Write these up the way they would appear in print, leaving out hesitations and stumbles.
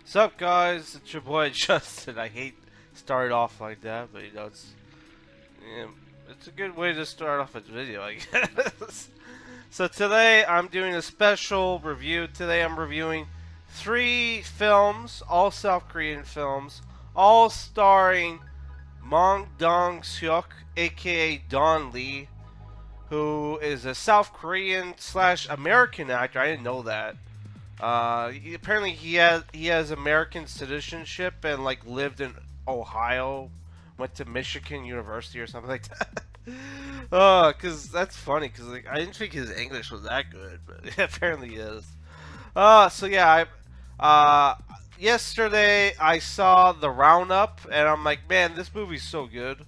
What's up, guys? It's your boy Justin. I hate starting off like that, but yeah, it's a good way to start off a video, I guess. So today I'm doing a special review. Today I'm reviewing 3 films, all South Korean films, all starring Ma Dong-Seok, aka Don Lee, who is a South Korean slash American actor. I didn't know that. Apparently he has American citizenship and like lived in Ohio, went to Michigan University or something like that. Cause that's funny. Cause like I didn't think his English was that good, but it apparently is. So yeah, yesterday I saw the Roundup, and I'm like, man, this movie's so good.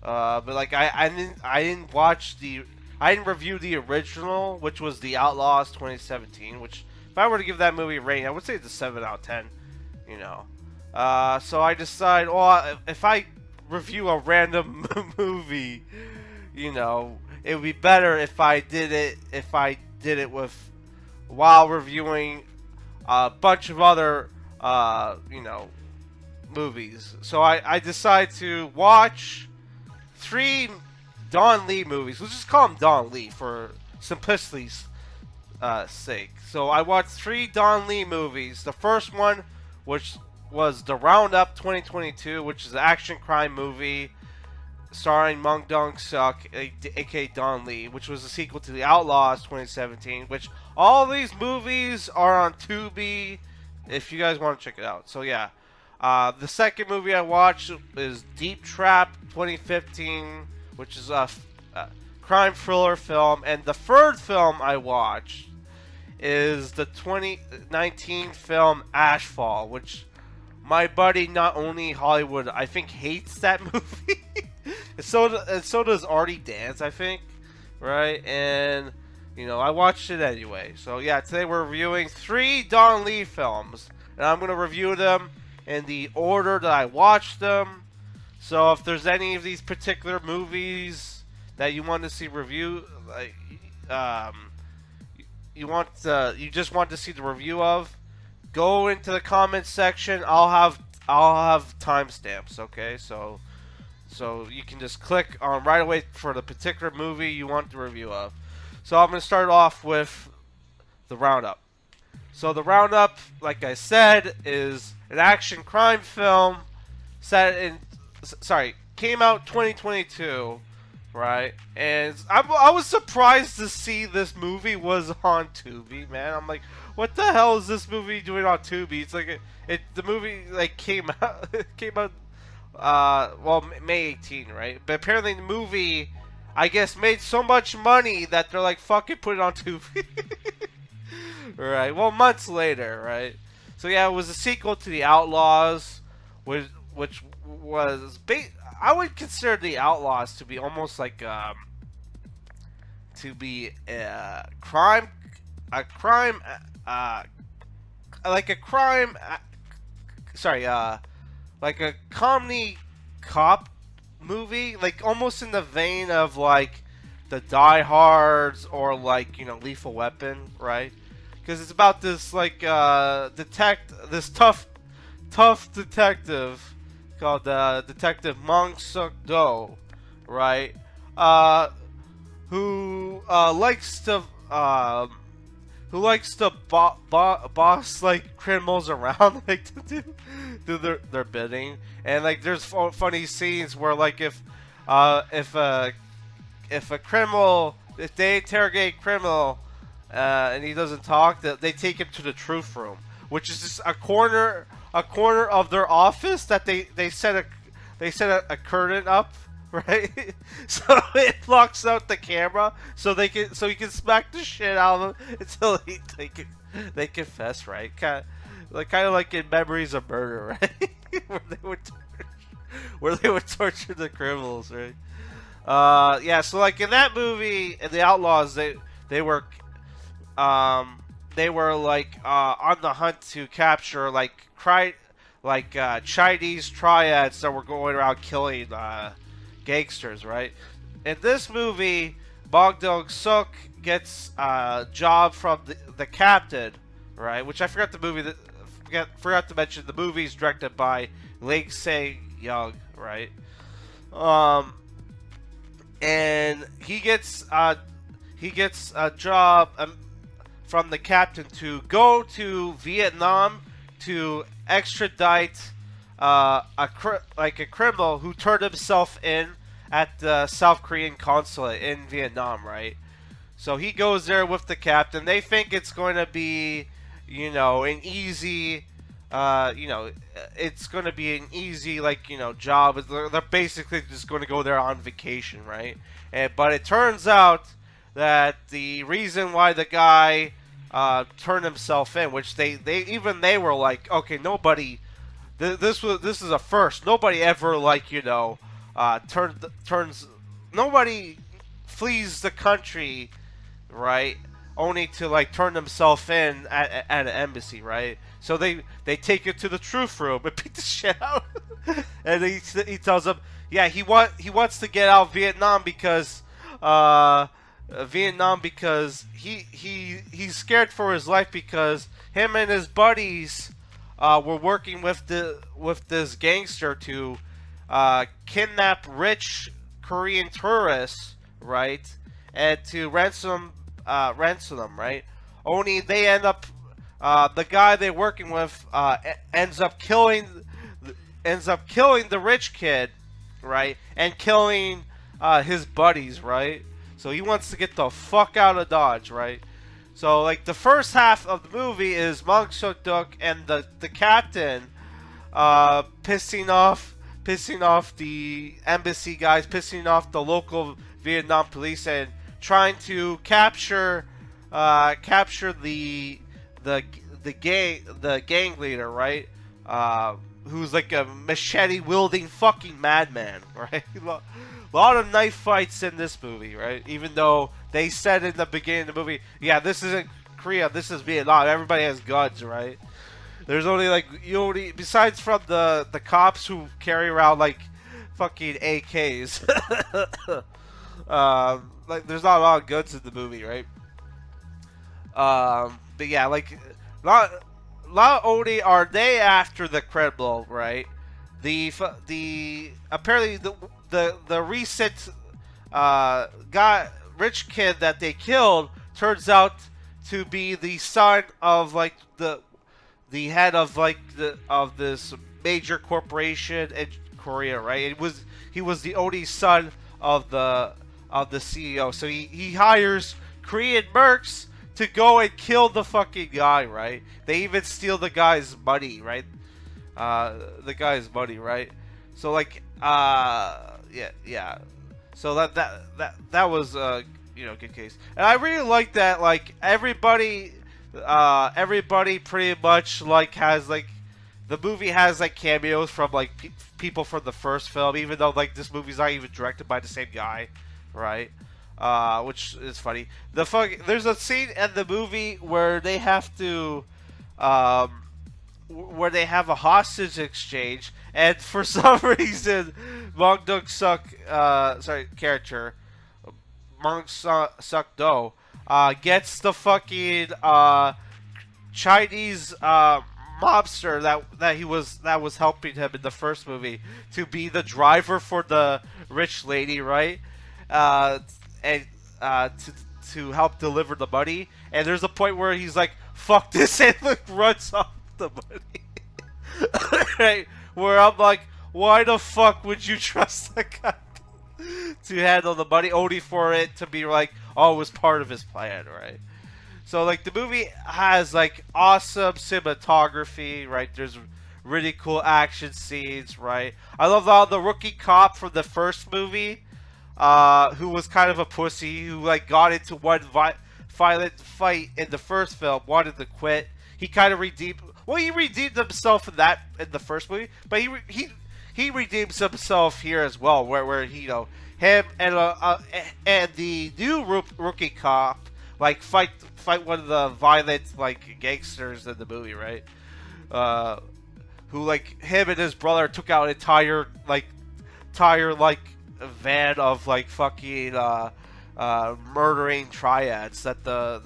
But like I didn't review the original, which was The Outlaws 2017, which if I were to give that movie a rating, I would say it's a 7 out of 10. You know. So I decide, well, if I review a random movie, it would be better if I did it with while reviewing a bunch of other movies. So I decide to watch 3 Don Lee movies. Let's just call him Don Lee for simplicity's sake. So I watched 3 Don Lee movies. The first one, which was the Roundup 2022, which is an action crime movie starring Ma Dong-Seok, aka Don Lee, which was a sequel to The Outlaws 2017. Which all these movies are on Tubi, if you guys want to check it out. So yeah, the second movie I watched is Deep Trap 2015, which is a crime thriller film, and the third film I watched is the 2019 film Ashfall, which my buddy, not only Hollywood, I think hates that movie. and so does Artie Dance, I think, right? And I watched it anyway. So yeah, today we're reviewing 3 Don Lee films, and I'm gonna review them in the order that I watched them. So if there's any of these particular movies that you want to see review, like you just want to see the review of, go into the comments section. I'll have timestamps. Okay, so you can just click on right away for the particular movie you want the review of. So I'm gonna start off with the Roundup. So the Roundup, like I said, is an action crime film came out 2022, right? And I was surprised to see this movie was on Tubi, man. I'm like, what the hell is this movie doing on Tubi? It's like the movie like came out May 18, right? But apparently the movie, I guess, made so much money that they're like, fuck it, put it on Tubi. Right. Well, months later, right? So yeah, it was a sequel to The Outlaws, which was I would consider The Outlaws to be almost like to be a crime like a crime like a comedy cop movie, like almost in the vein of like the Die Hards or like Lethal Weapon, right? Because it's about this like this tough detective called Detective Mong-Suk Do, right? Who likes to boss like criminals around, like to do their bidding. And like there's funny scenes where like if a criminal, if they interrogate a criminal and he doesn't talk, they take him to the truth room, which is just a corner of their office that they set a curtain up, right? So it blocks out the camera, so he can smack the shit out of them until they confess, right? Kind of like in Memories of Murder, right? where they would torture the criminals, right? Yeah. So like in that movie, in The Outlaws, they were like on the hunt to capture like Chinese triads that were going around killing gangsters, right? In this movie, Ma Dong-Seok gets a job from the captain, right? Which I forgot the forgot to mention the movie's directed by Lee Se-young, right? Um, and he gets a job from the captain to go to Vietnam to extradite a criminal who turned himself in at the South Korean consulate in Vietnam, right? So he goes there with the captain. They think it's going to be, an easy, it's going to be an easy, job. They're basically just going to go there on vacation, right? But it turns out that the reason why the guy turned himself in, which they were like, okay, nobody, this is a first. Nobody ever nobody flees the country, right? Only to turn themselves in at an embassy, right? So they take it to the truth room and beat the shit out. And he tells them, yeah, he wants to get out of Vietnam because he's scared for his life because him and his buddies were working with this gangster to kidnap rich Korean tourists, right, and to ransom them, right? Only they end up the guy they're working with ends up killing the rich kid, right, and killing his buddies, right? So he wants to get the fuck out of Dodge, right? So the first half of the movie is Ma Dong-Seok and the captain pissing off the embassy guys, pissing off the local Vietnam police, and trying to capture the gang leader, right? Who's like a machete wielding fucking madman, right? A lot of knife fights in this movie, right? Even though they said in the beginning of the movie, yeah, this isn't Korea, this is Vietnam. Everybody has guns, right? There's only besides from the cops who carry around fucking AKs. There's not a lot of guns in the movie, right? But yeah, not only are they after the criminal, right? The apparently the recent rich kid that they killed turns out to be the son of the head of this major corporation in Korea, right? He was the only son of the CEO, so he hires Korean mercs to go and kill the fucking guy, right? They even steal the guy's money, right? So yeah. So that was good case, and I really like that. Everybody pretty much has the movie has cameos from people from the first film, even though this movie's not even directed by the same guy, right? Which is funny. There's a scene in the movie where they have to where they have a hostage exchange, and for some reason, Ma Dong-Seok, character, Ma Dong-Seok Do, gets the fucking Chinese mobster that was helping him in the first movie to be the driver for the rich lady, right? And to help deliver the money. And there's a point where he's like, "Fuck this," and runs off the money. Right? Where I'm like, why the fuck would you trust the guy to handle the money, only for it to be oh, it was part of his plan, right? So the movie has awesome cinematography, right? There's really cool action scenes, right? I love how the rookie cop from the first movie, who was kind of a pussy, who got into one violent fight in the first film, wanted to quit. He kind of redeemed. Well, he redeemed himself in the first movie, but he redeems himself here as well, where him and the new rookie cop fight one of the violent gangsters in the movie, right? Who him and his brother took out an entire van of fucking murdering triads that the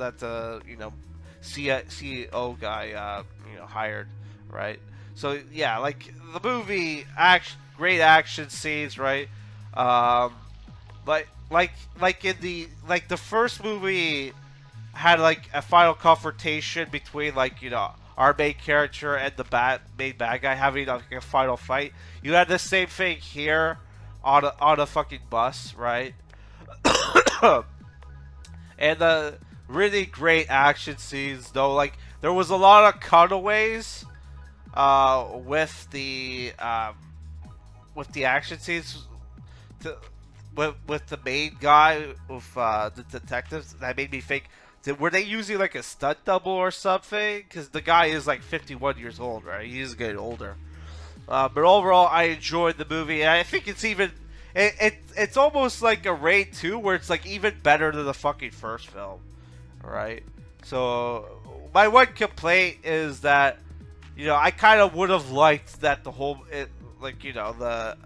CEO guy hired, right? So yeah, like the movie, action, great action scenes, right? Um, like in the first movie had like a final confrontation between like our main character and the main bad guy having like a final fight. You had the same thing here on a fucking bus, right? And the really great action scenes though, like there was a lot of cutaways with the action scenes to, with the main guy with the detectives that made me think. Were they using like a stunt double or something? Because the guy is like 51 years old, right? He is getting older. But overall, I enjoyed the movie, and I think it's even it's almost like a Raid 2, where it's like even better than the fucking first film, right? So my one complaint is that I kind of would have liked that the whole like the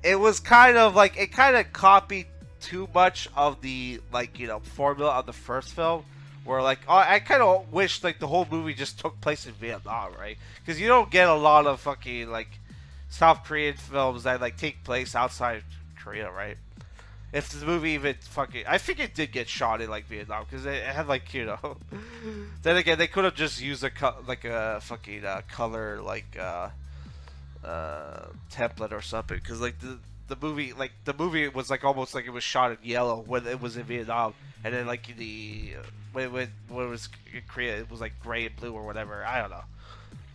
it was kind of like it kind of copied too much of the like formula of the first film, where like I kind of wish like the whole movie just took place in Vietnam, right? Because you don't get a lot of fucking like South Korean films that like take place outside Korea, right? If the movie even fucking, I think it did get shot in like Vietnam because it had like then again they could have just used like a fucking color like template or something, because like the movie was like almost like it was shot in yellow when it was in Vietnam, and then like when it was in Korea it was like gray and blue or whatever. I don't know,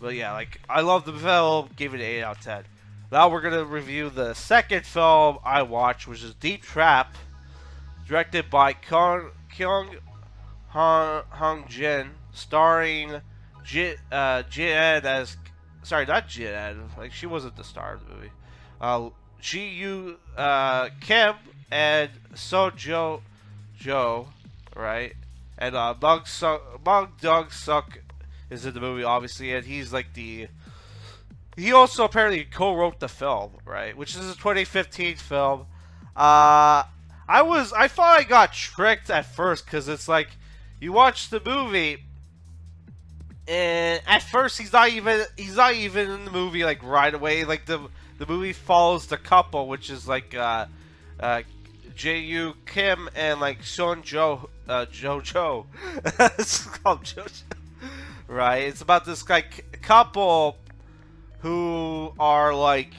but yeah, like I love the film, gave it an 8 out of 10. Now we're gonna review the second film I watched, which is Deep Trap, directed by Kyung Hong Jin, starring Jin as, sorry, not Jin, like she wasn't the star of the movie. Ji Yu Kim and So Jo, right? And Ma Dong-Seok is in the movie, obviously, and he's like he also apparently co-wrote the film, right? Which is a 2015 film. I thought I got tricked at first, because it's like you watch the movie, and at first he's not even in the movie like right away. Like the movie follows the couple, which is like Jae Kim and like Seon Jojo. It's called Jojo, right? It's about this like couple who are like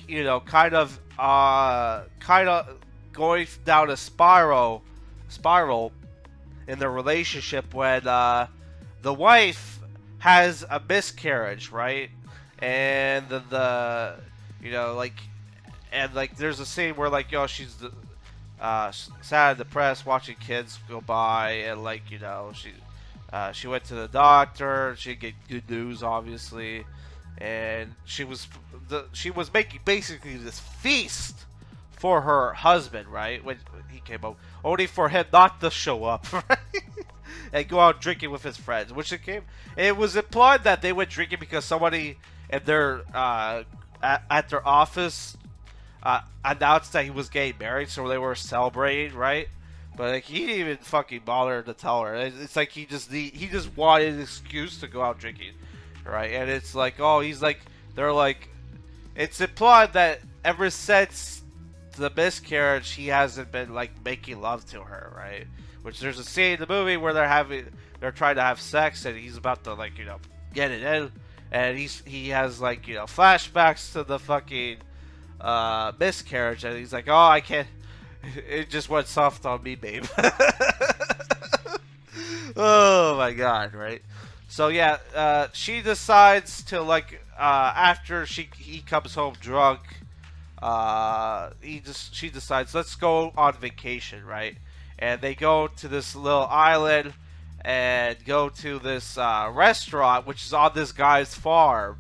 kind of going down a spiral in their relationship when the wife has a miscarriage, right? And the like, and like there's a scene where like she's sad and depressed watching kids go by, and like she went to the doctor, she didn't get good news obviously, and she was making basically this feast for her husband, right, when he came out, only for him not to show up, right? And go out drinking with his friends, which it was implied that they went drinking because somebody at their their office announced that he was getting married, so they were celebrating, right? But like he didn't even fucking bother to tell her. It's like he just wanted an excuse to go out drinking, right? And it's like, oh, they're like, it's implied that ever since the miscarriage, he hasn't been like making love to her, right? Which there's a scene in the movie where they're trying to have sex, and he's about to like get it in, and he has like flashbacks to the fucking miscarriage, and he's like, oh, I can't, it just went soft on me, babe. Oh my god, right? So yeah, she decides to like after he comes home drunk, she decides, let's go on vacation, right? And they go to this little island and go to this restaurant, which is on this guy's farm,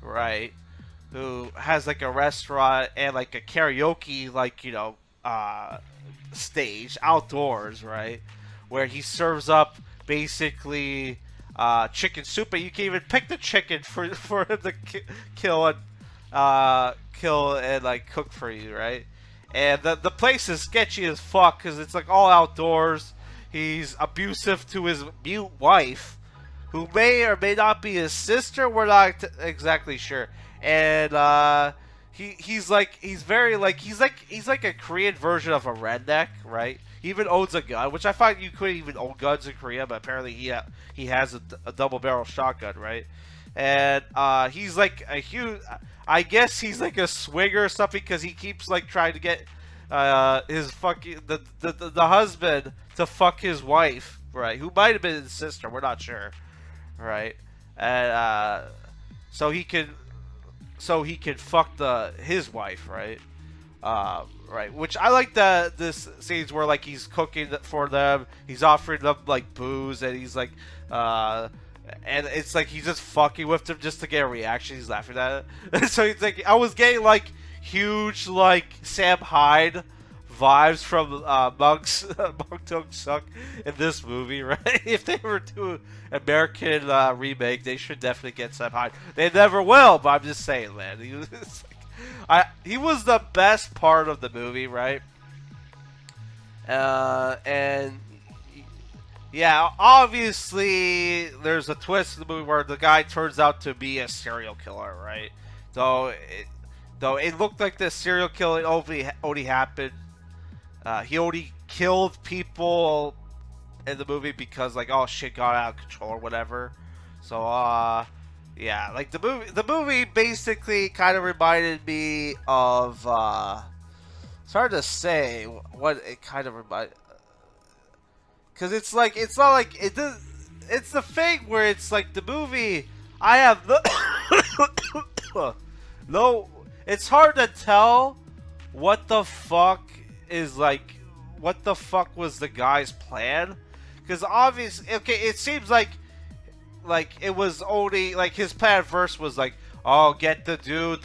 right? Who has like a restaurant and like a karaoke stage outdoors, right? Where he serves up basically chicken soup, but you can even pick the chicken for him to kill and like cook for you, right? And the place is sketchy as fuck because it's like all outdoors. He's abusive to his mute wife, who may or may not be his sister. We're not exactly sure. And he's like a Korean version of a redneck, right? He even owns a gun, which I find you couldn't even own guns in Korea, but apparently he has a double barrel shotgun, right? And he's like a huge. I guess he's like a swinger or something because he keeps like trying to get his fucking the husband to fuck his wife, right? Who might have been his sister, we're not sure, right? And so he can fuck his wife, right? Right. Which I like this scenes where like he's cooking for them, he's offering them like booze, and he's like, and it's like he's just fucking with them just to get a reaction. He's laughing at it. So it's like I was getting like huge like Sam Hyde vibes from Ma Dong-Seok in this movie, right? If they were to an American remake, they should definitely get Sam Hyde. They never will, but I'm just saying, man. He was the best part of the movie, right? And yeah, obviously there's a twist in the movie where the guy turns out to be a serial killer, right? Though it looked like the serial killing only happened. He only killed people in the movie because like oh shit got out of control or whatever. So yeah, like the movie basically kind of reminded me of it's hard to say what it kind of reminded. Cause it's like it's not like it does. It's the thing where it's like the movie. I have no. It's hard to tell what the fuck is like. What the fuck was the guy's plan? Because obviously, okay, it seems like it was only like his plan first was like, oh, get the dude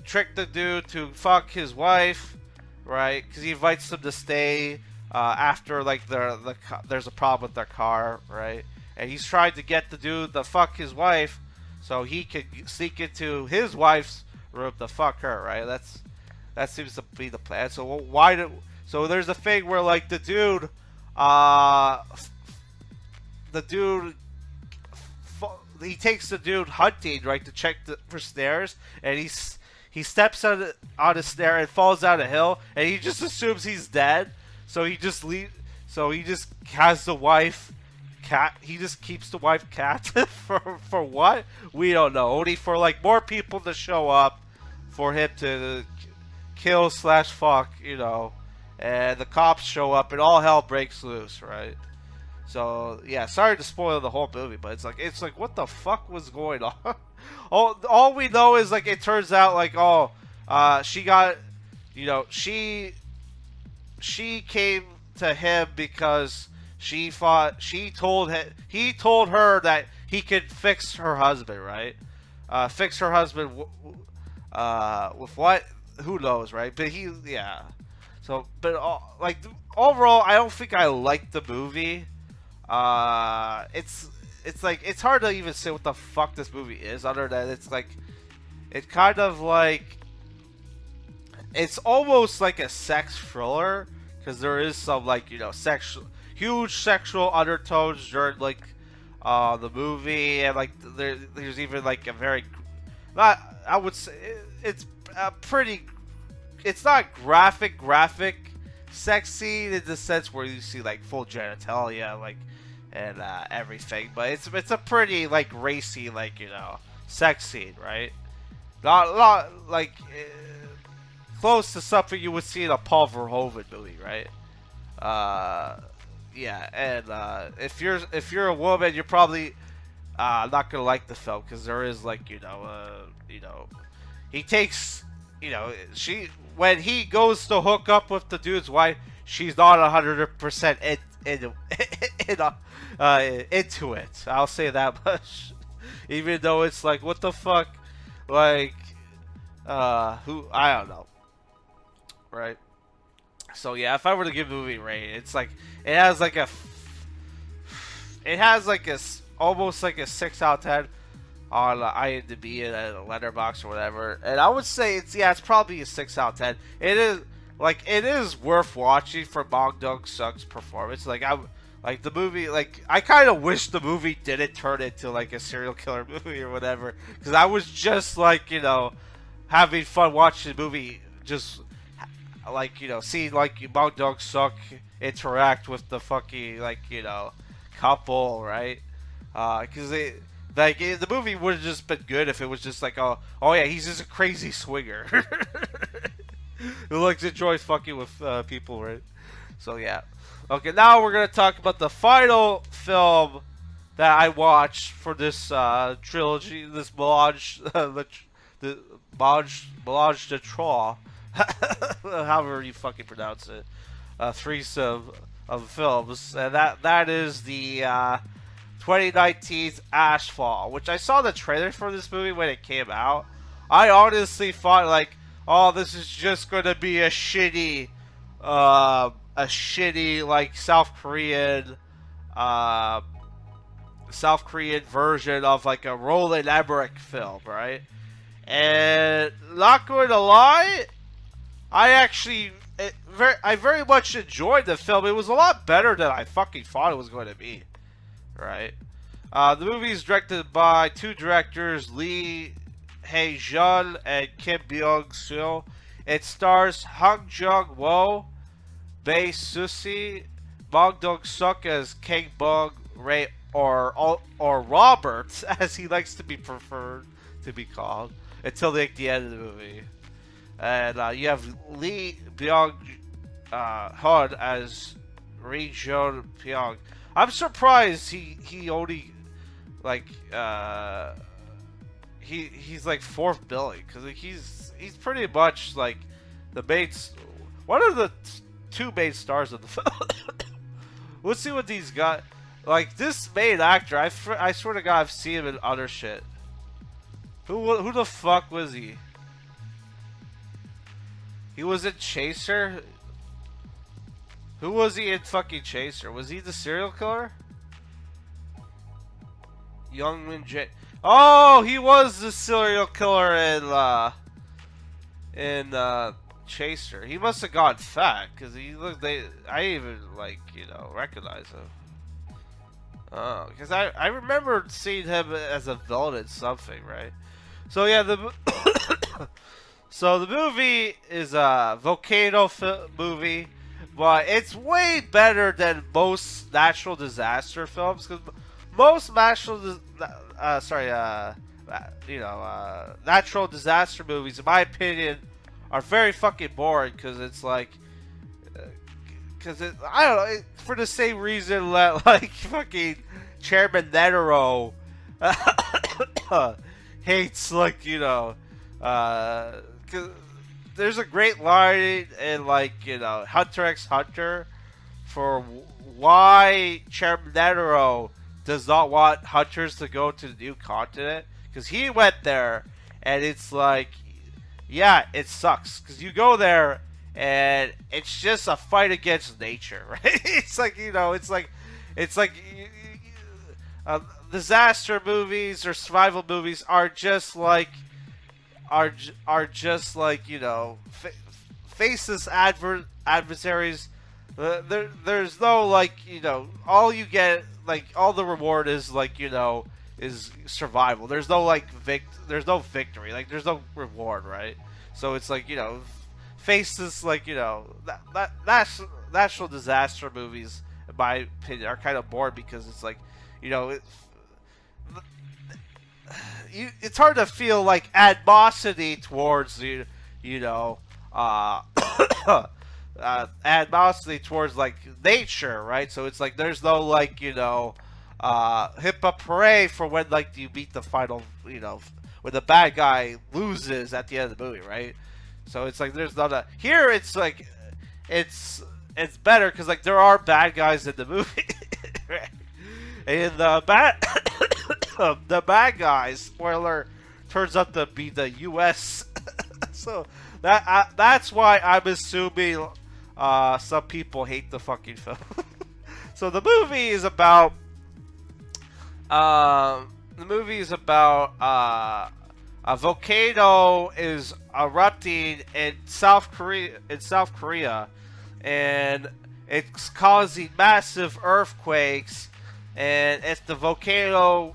trick the dude to fuck his wife, right? Because he invites them to stay. After like there's a problem with their car, right? And he's trying to get the dude to fuck his wife, so he can sneak into his wife's room to fuck her, right? That seems to be the plan. So so there's a thing where like the dude he takes the dude hunting, right, to check for snares, and he steps on a snare and falls down a hill, and he just assumes he's dead. So he just has the wife cat. He just keeps the wife captive for what? We don't know. Only for like more people to show up for him to kill / fuck, you know. And the cops show up and all hell breaks loose, right? So yeah, sorry to spoil the whole movie, but it's like what the fuck was going on? all we know is like it turns out like she got, you know, she came to him because he told her that he could fix her husband, right? Fix her husband with what? Who knows, right? But yeah. So, but like overall, I don't think I liked the movie. It's like it's hard to even say what the fuck this movie is, other than it's like it kind of like. It's almost like a sex thriller because there is some like, you know, huge sexual undertones during like the movie, and like there's even like a very not, I would say it's a pretty, it's not graphic sex scene in the sense where you see like full genitalia like and everything, but it's a pretty like racy, like, you know, sex scene, right? Not like close to something you would see in a Paul Verhoeven movie, right? Yeah, and if you're a woman, you're probably not gonna like the film because there is like, you know, he takes, you know, when he goes to hook up with the dude's wife, she's not 100% into it. I'll say that much. Even though it's like, what the fuck, like, who, I don't know. Right. So yeah, if I were to give the movie a rating, it's like it has like almost like a 6 out of 10 on IMDb and a Letterboxd or whatever, and I would say it's probably a 6 out of 10. It is worth watching for Ma Dong-Seok's performance. Like Like the movie, like I kind of wish the movie didn't turn into like a serial killer movie or whatever, because I was just like having fun watching the movie, just like seeing like Ma Dong-Seok interact with the fucking like couple, right? Because the movie would have just been good if it was just like oh yeah, he's just a crazy swinger who likes enjoys fucking with people, right? So yeah. Okay, now we're gonna talk about the final film that I watched for this trilogy, this melange, the melange de trois, however you fucking pronounce it, threesome of films, and that is the 2019's Ashfall, which I saw the trailer for this movie when it came out. I honestly thought like, oh, this is just gonna be a shitty like uh, South Korean version of like a Roland Emmerich film, right? And not going to lie, I very much enjoyed the film. It was a lot better than I fucking thought it was going to be, right? The movie is directed by two directors, Lee Hae-jun and Kim Byung-Soo. It stars Hung Jung-Woo, Bae Susi, Ma Dong-Seok as King Bong Ray, or Robert, as he likes to be preferred to be called, until like the end of the movie. And you have Lee Byung-Hun as Ri Jun Pyong. I'm surprised he only like he's like fourth billing, because like, he's pretty much like the main one of the two main stars of the film. Let's see what these got. Like this main actor, I swear to God, I've seen him in other shit. Who the fuck was he? He was in Chaser. Who was he in fucking Chaser? Was he the serial killer? Young-Min J. Oh, he was the serial killer in Chaser. He must have gone fat, because he looked. I even like recognize him. Oh, because I remember seeing him as a villain in something, right? So yeah, so the movie is a volcano movie, but it's way better than most natural disaster films, because most natural disaster movies, in my opinion, are very fucking boring, because it's like, I don't know, for the same reason that like fucking Chairman Netero hates like cause there's a great line in like Hunter x Hunter for why Chairman Netero does not want hunters to go to the new continent, because he went there and it's like, yeah, it sucks, because you go there and it's just a fight against nature, right? It's like disaster movies or survival movies are just like faceless adversaries. There's no like all you get, like all the reward is like is survival. There's no like there's no victory, like there's no reward, right? So it's like faceless, like that's natural disaster movies, in my opinion, are kind of boring, because it's like it's hard to feel like animosity towards animosity towards like nature, right? So it's like there's no like hip up hooray for when like you beat the final, when the bad guy loses at the end of the movie, right? So it's like there's not a here. It's like it's better, because like there are bad guys in the movie, right? And the bad guys, spoiler, turns out to be the U.S. So that's why I'm assuming some people hate the fucking film. So the movie is about a volcano is erupting in South Korea, and it's causing massive earthquakes, and if the volcano,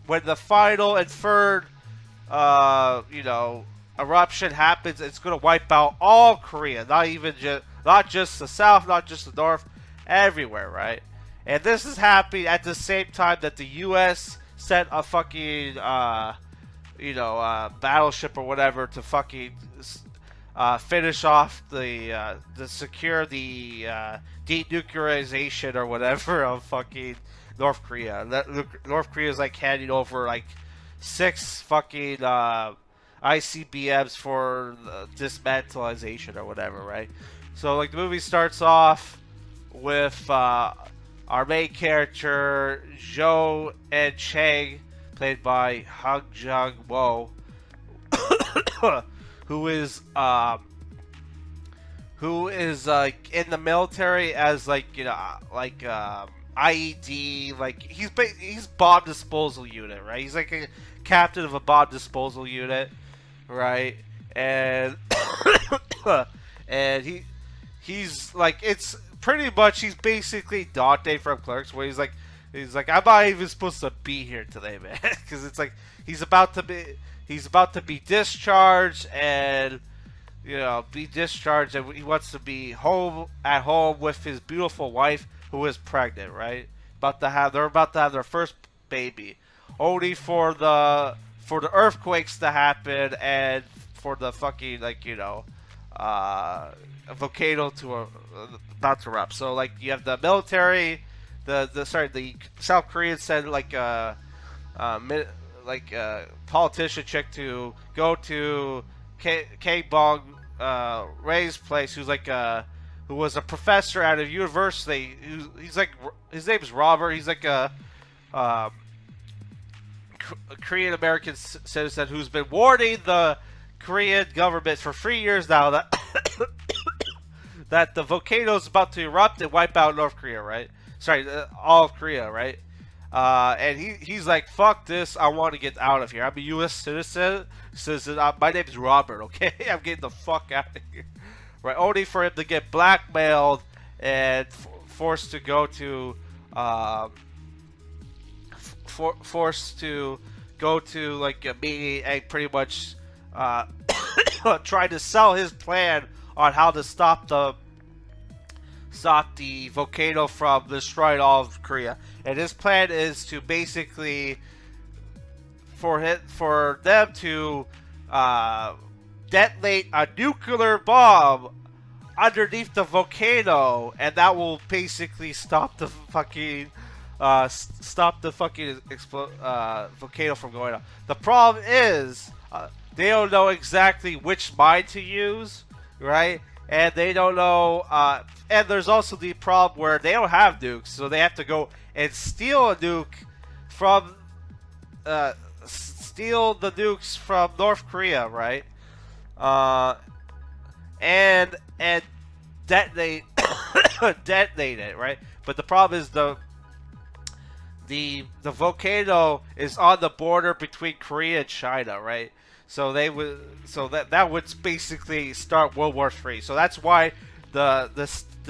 when the final and third, eruption happens, it's gonna wipe out all Korea, not just the south, not just the north, everywhere, right? And this is happening at the same time that the U.S. sent a fucking, battleship or whatever to fucking finish off to secure the denuclearization or whatever of fucking North Korea. North Korea is like handing over like 6 fucking ICBMs for dismantleization or whatever, right? So like the movie starts off with our main character Jo and Chang, played by Hung Jung-Woo, who is like in the military as IED, like he's bomb disposal unit, right? He's like a captain of a bomb disposal unit, right? And and he's like, it's pretty much, he's basically Dante from Clerks, where he's like I'm not even supposed to be here today, man, because it's like he's about to be discharged, and be discharged, and he wants to be at home with his beautiful wife who is pregnant, right? They're about to have their first baby, only for the earthquakes to happen and for the fucking volcano to about to erupt. So like you have the military, the South Koreans send like a politician chick to go to K Bong Ray's place, who was a professor at a university. He's like, his name is Robert. He's like a Korean American citizen who's been warning the Korean government for 3 years now that that the volcano is about to erupt and wipe out North Korea, right? Sorry, all of Korea, right? And he's like, fuck this, I want to get out of here. I'm a U.S. citizen. My name is Robert, okay? I'm getting the fuck out of here. Right, only for him to get blackmailed and forced to go to like a meeting and pretty much try to sell his plan on how to stop the volcano from destroying all of Korea. And his plan is to basically for them to detonate a nuclear bomb underneath the volcano, and that will basically stop the fucking volcano from going up. The problem is they don't know exactly which mine to use, right? And they don't know. And there's also the problem where they don't have nukes, so they have to go and steal a nuke from North Korea, right? And detonate detonate it, right? But the problem is the volcano is on the border between Korea and China, right? So that would basically start World War III. So that's why the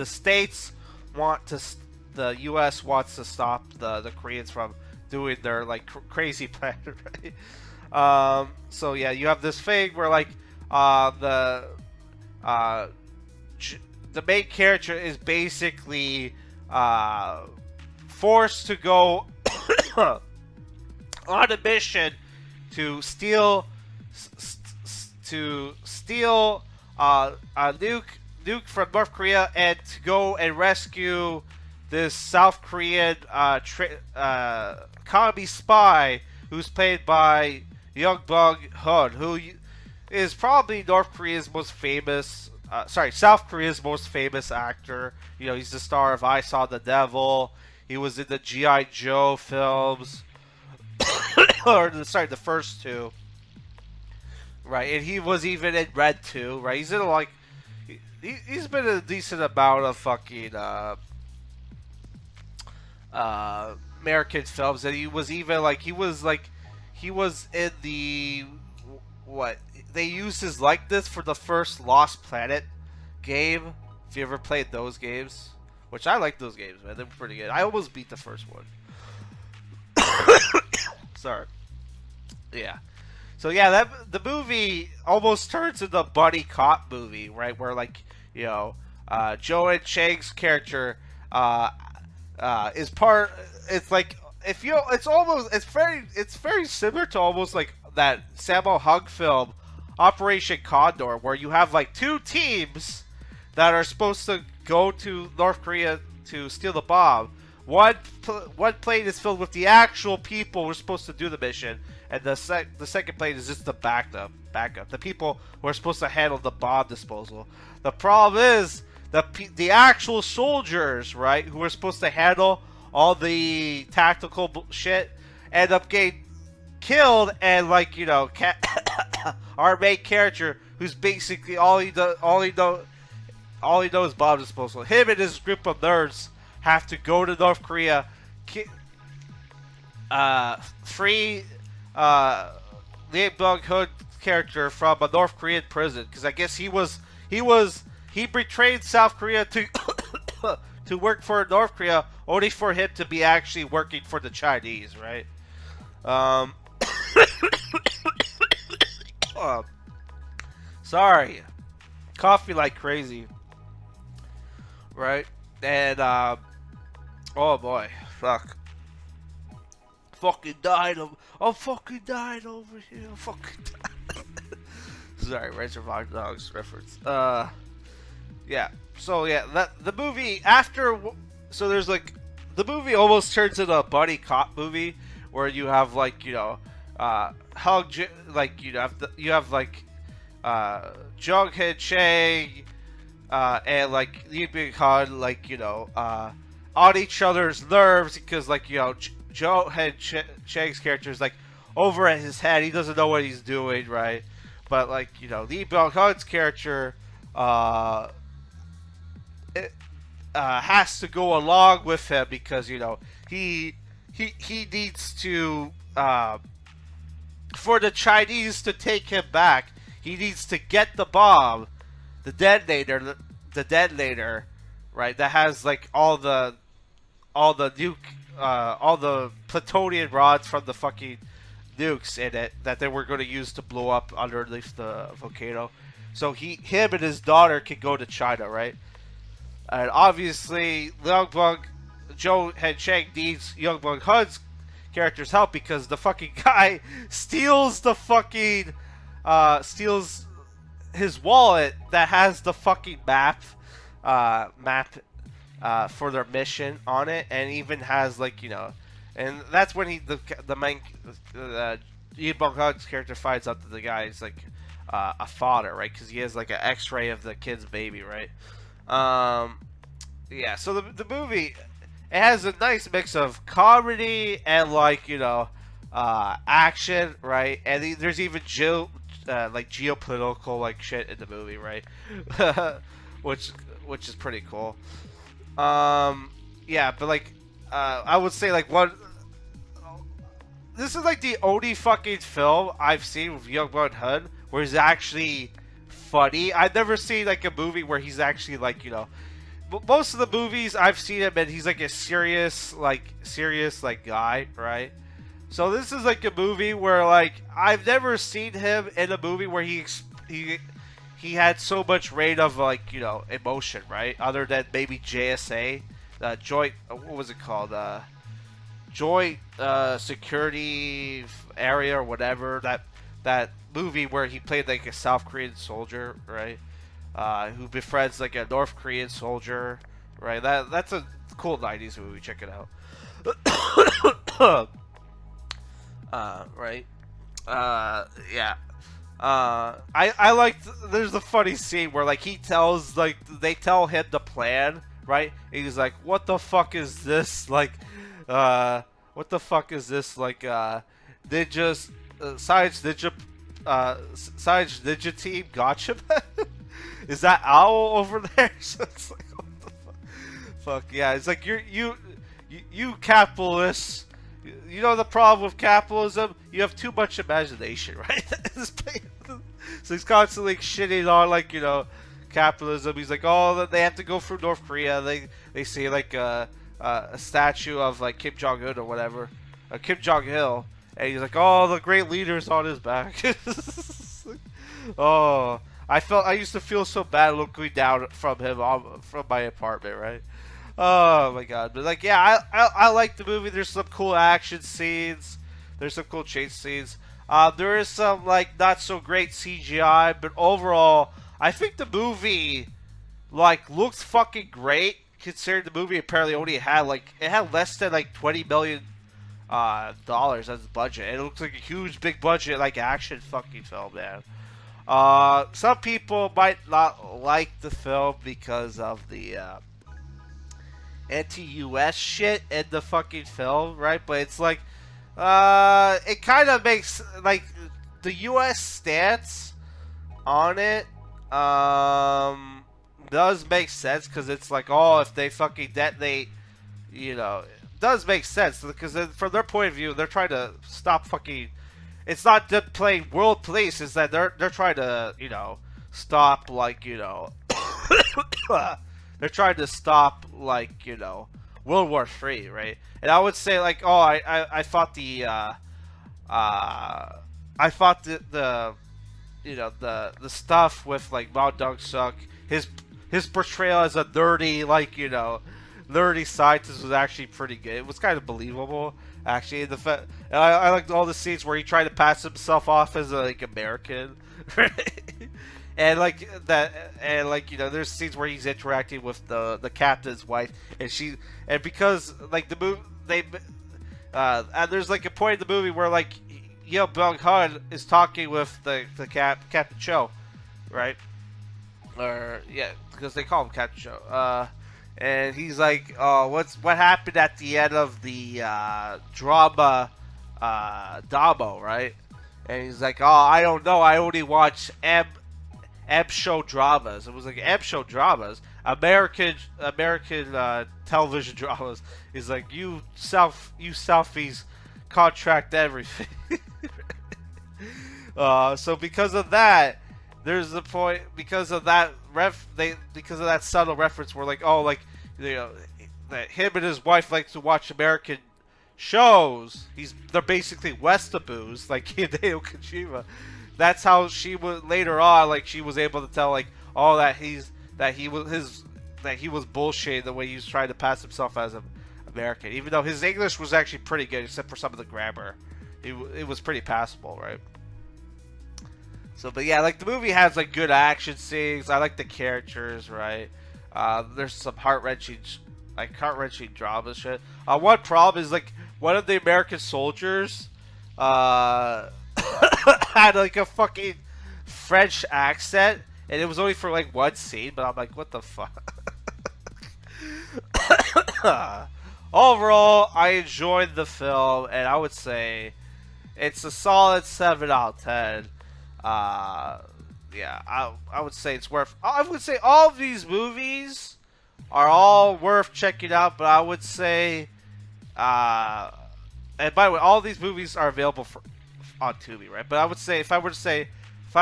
states the U.S. wants to stop the Koreans from doing their like crazy plan, right? So yeah, you have this thing where like the main character is basically forced to go on a mission to steal a nuke from North Korea, and to go and rescue this South Korean communist spy who's played by Byung-Hun, who is probably South Korea's most famous actor. He's the star of I Saw the Devil. He was in the G.I. Joe films, the first two, right? And he was even in Red 2, right? He's in he's been in a decent amount of fucking American films, and he was even he was in the they used his likeness for the first Lost Planet game If you ever played those games, which I like those games, man, they're pretty good. I almost beat the first one. Sorry. Yeah. So yeah, the movie almost turns into a buddy cop movie, right? Where like Joe Chang's character is part. It's like if you, it's very similar to almost like that Sammo Hung film, Operation Condor, where you have like two teams that are supposed to go to North Korea to steal the bomb. One plane is filled with the actual people who are supposed to do the mission, and the second plane is just the backup, the people who are supposed to handle the bomb disposal. The problem is the actual soldiers, right, who are supposed to handle all the tactical shit, end up getting killed, and like our main character, who's basically all he knows is bomb disposal. Him and his group of nerds have to go to North Korea, free Lee Byung-Hun character from a North Korean prison, because I guess he betrayed South Korea to to work for North Korea, only for him to be actually working for the Chinese, right? Sorry, coffee like crazy, right? And oh boy, fucking died. I'm fucking dying over here. I'm fucking dying. Sorry, Reservoir Dogs reference. Yeah. So yeah, the movie after. So there's like, the movie almost turns into a buddy cop movie where you have like you have like Jung-Woo Chang and like Lee Byung-Hun on each other's nerves, because like Joe Chang's character is like over at his head. He doesn't know what he's doing, right? But like Lee Byung-Hun's character has to go along with him, because he needs to for the Chinese to take him back. He needs to get the bomb, the detonator, right? That has like all the nuke, all the plutonium rods from the fucking nukes in it that they were going to use to blow up underneath the volcano. So him and his daughter can go to China, right? And obviously, Joe Chang needs Young Byung-Hun's character's help, because the fucking guy steals his wallet that has the fucking map for their mission on it, and even has like and that's when the main Lee Byung-Hun's character finds out that the guy is like a father, right? Because he has like an X-ray of the kid's baby, right? Yeah. So the movie, it has a nice mix of comedy and like action, right? And there's even like geopolitical like shit in the movie, right? which is pretty cool. Yeah, but like I would say like this is like the only fucking film I've seen with Young Byung-Hun where he's actually funny. I've never seen like a movie where he's actually like most of the movies I've seen him and he's like a serious guy, right? So this is like a movie where like I've never seen him in a movie where he had so much rate of like emotion, right? Other than maybe JSA, joint, what was it called? Joint Security Area or whatever, that movie where he played like a South Korean soldier, right? Who befriends like a North Korean soldier, right? That's a cool 90s movie. Check it out. Right? Yeah. I like there's a funny scene where like they tell him the plan, right? And he's like, what the fuck is this? Like, what the fuck is this? Like, ninjas, science ninja team gotcha. Is that owl over there? So it's like, what the fuck? Yeah, it's like you capitalists. You know the problem with capitalism? You have too much imagination, right? So he's constantly shitting on capitalism. He's like, oh, they have to go through North Korea. They see like a statue of like Kim Jong-Un or whatever, Kim Jong-il, and he's like, oh, the great leader's on his back. Oh, I used to feel so bad looking down from him from my apartment, right? Oh my god. But like, yeah, I like the movie. There's some cool action scenes. There's some cool chase scenes. There is some like not so great CGI, but overall, I think the movie like looks fucking great. Considering the movie apparently only had less than like $20 million dollars as a budget. And it looks like a huge big budget like action fucking film, man. Some people might not like the film because of the anti-US shit in the fucking film, right? But it's like, it kind of makes, like, the US stance on it, does make sense, because it's like, oh, if they fucking detonate, you know, it does make sense, because from their point of view, they're trying to stop fucking, it's not them playing world police, it's that they're trying to, you know, stop, like, you know, they're trying to stop, like, you know, World War III, right? And I would say, like, oh, I thought I thought the you know, the stuff with, like, Ma Dong-Seok, his portrayal as a nerdy, like, you know, nerdy scientist was actually pretty good. It was kind of believable, actually. I liked all the scenes where he tried to pass himself off as, like, American, and like that, and like, you know, there's scenes where he's interacting with the captain's wife, and because like the movie and there's like a point in the movie where like, you know, Byung-Hun is talking with the Captain Cho, right? Or yeah, because they call him Captain Cho. And he's like, "Oh, what happened at the end of the drama, Damo, right?" And he's like, "Oh, I don't know. I only watch M show dramas." It was like M show dramas, American television dramas. He's like, you selfies contract everything." So because of that, there's the point. Because of that subtle reference, we're like, oh, like, you know, that him and his wife like to watch American shows. They're basically Westaboos, like Hideo Kojima. That's how she was later on. Like, she was able to tell, like, oh, that he was bullshit the way he was trying to pass himself as an American, even though his English was actually pretty good, except for some of the grammar. It was pretty passable, right? So, but yeah, like, the movie has like good action scenes. I like the characters, right? There's some heart-wrenching drama shit. One problem is, like, one of the American soldiers had like a fucking French accent, and it was only for like one scene, but I'm like, what the fuck? Overall, I enjoyed the film, and I would say it's a solid 7 out of 10. Yeah, I would say it's worth. I would say all of these movies are all worth checking out, but I would say, and by the way, all these movies are available on Tubi, right? But I would say, if I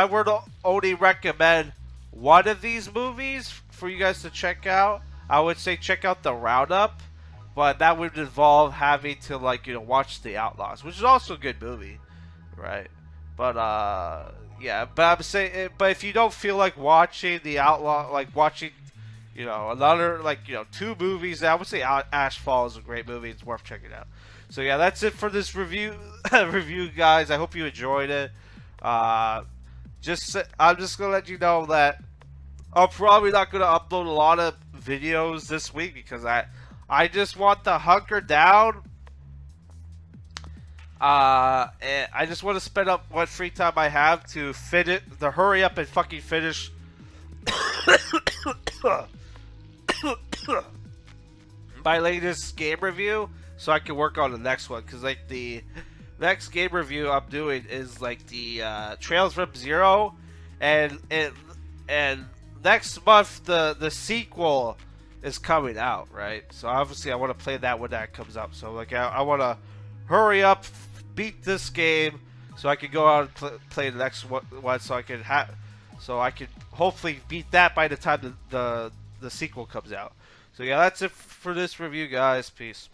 were to only recommend one of these movies for you guys to check out, I would say check out the Roundup, but that would involve having to, like, you know, watch The Outlaws, which is also a good movie, right? But yeah, but I'm saying, but if you don't feel like watching The Outlaw, like watching, you know, another, like, you know, 2 movies, I would say Ashfall is a great movie. It's worth checking out. So yeah, that's it for this review, guys. I hope you enjoyed it. I'm just gonna let you know that I'm probably not gonna upload a lot of videos this week because I just want to hunker down. And I just want to spend up what free time I have to hurry up and fucking finish my latest game review, so I can work on the next one. Because, like, the next game review I'm doing is like the Trails from Zero, and next month the sequel is coming out, right? So obviously I want to play that when that comes up. So, like, I want to hurry up, beat this game, so I can go out and play the next one, so I can so I could hopefully beat that by the time the sequel comes out. So yeah, that's it for this review, guys. Peace.